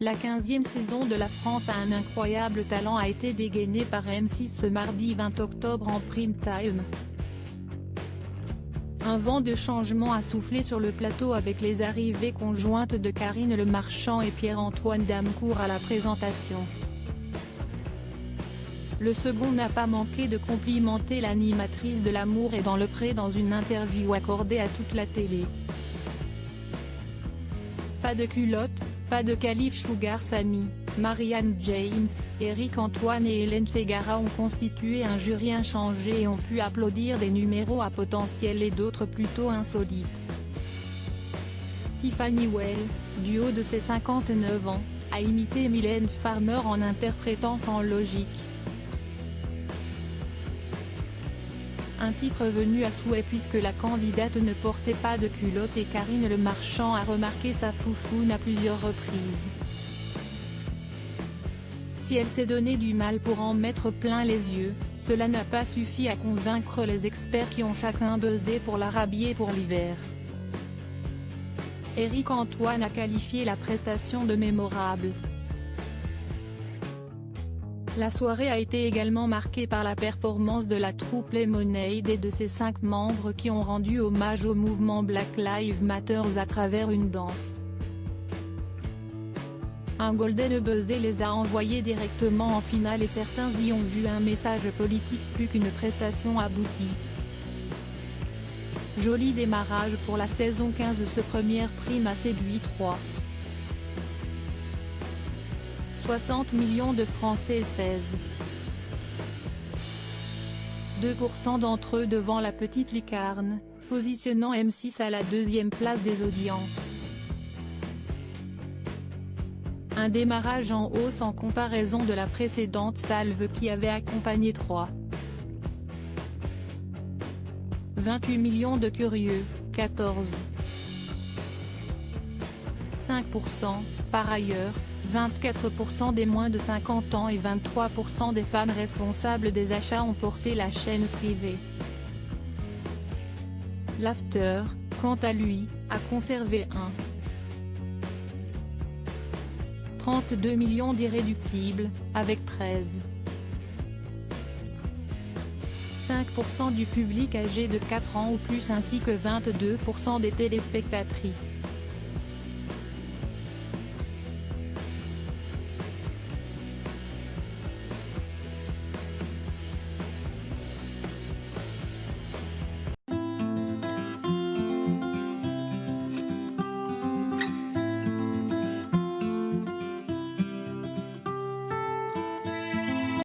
La 15e saison de La France a un incroyable talent a été dégainée par M6 ce mardi 20 octobre en prime time. Un vent de changement a soufflé sur le plateau avec les arrivées conjointes de Karine Le Marchand et Pierre-Antoine Damecourt à la présentation. Le second n'a pas manqué de complimenter l'animatrice de L'amour est dans le pré dans une interview accordée à toute la télé. Pas de culotte, pas de Khalif Sugar Sammy, Marianne James, Éric Antoine et Hélène Ségara ont constitué un jury inchangé et ont pu applaudir des numéros à potentiel et d'autres plutôt insolites. Tiffany Well, du haut de ses 59 ans, a imité Mylène Farmer en interprétant Sans logique. Un titre venu à souhait puisque la candidate ne portait pas de culotte et Karine Le Marchand a remarqué sa foufoune à plusieurs reprises. Si elle s'est donné du mal pour en mettre plein les yeux, cela n'a pas suffi à convaincre les experts qui ont chacun buzzé pour la rhabiller pour l'hiver. Éric Antoine a qualifié la prestation de mémorable. La soirée a été également marquée par la performance de la troupe Lemonade et de ses 5 membres qui ont rendu hommage au mouvement Black Lives Matter à travers une danse. Un golden buzzé les a envoyés directement en finale et certains y ont vu un message politique plus qu'une prestation aboutie. Joli démarrage pour la saison 15 de ce première prime a séduit 60 millions de Français et 2% d'entre eux devant La Petite Lucarne, positionnant M6 à la 2e place des audiences. Un démarrage en hausse en comparaison de la précédente salve qui avait accompagné 28 millions de curieux, 5%, par ailleurs, 24% des moins de 50 ans et 23% des femmes responsables des achats ont porté la chaîne privée. L'After, quant à lui, a conservé 32 millions d'irréductibles, avec 5% du public âgé de 4 ans ou plus ainsi que 22% des téléspectatrices.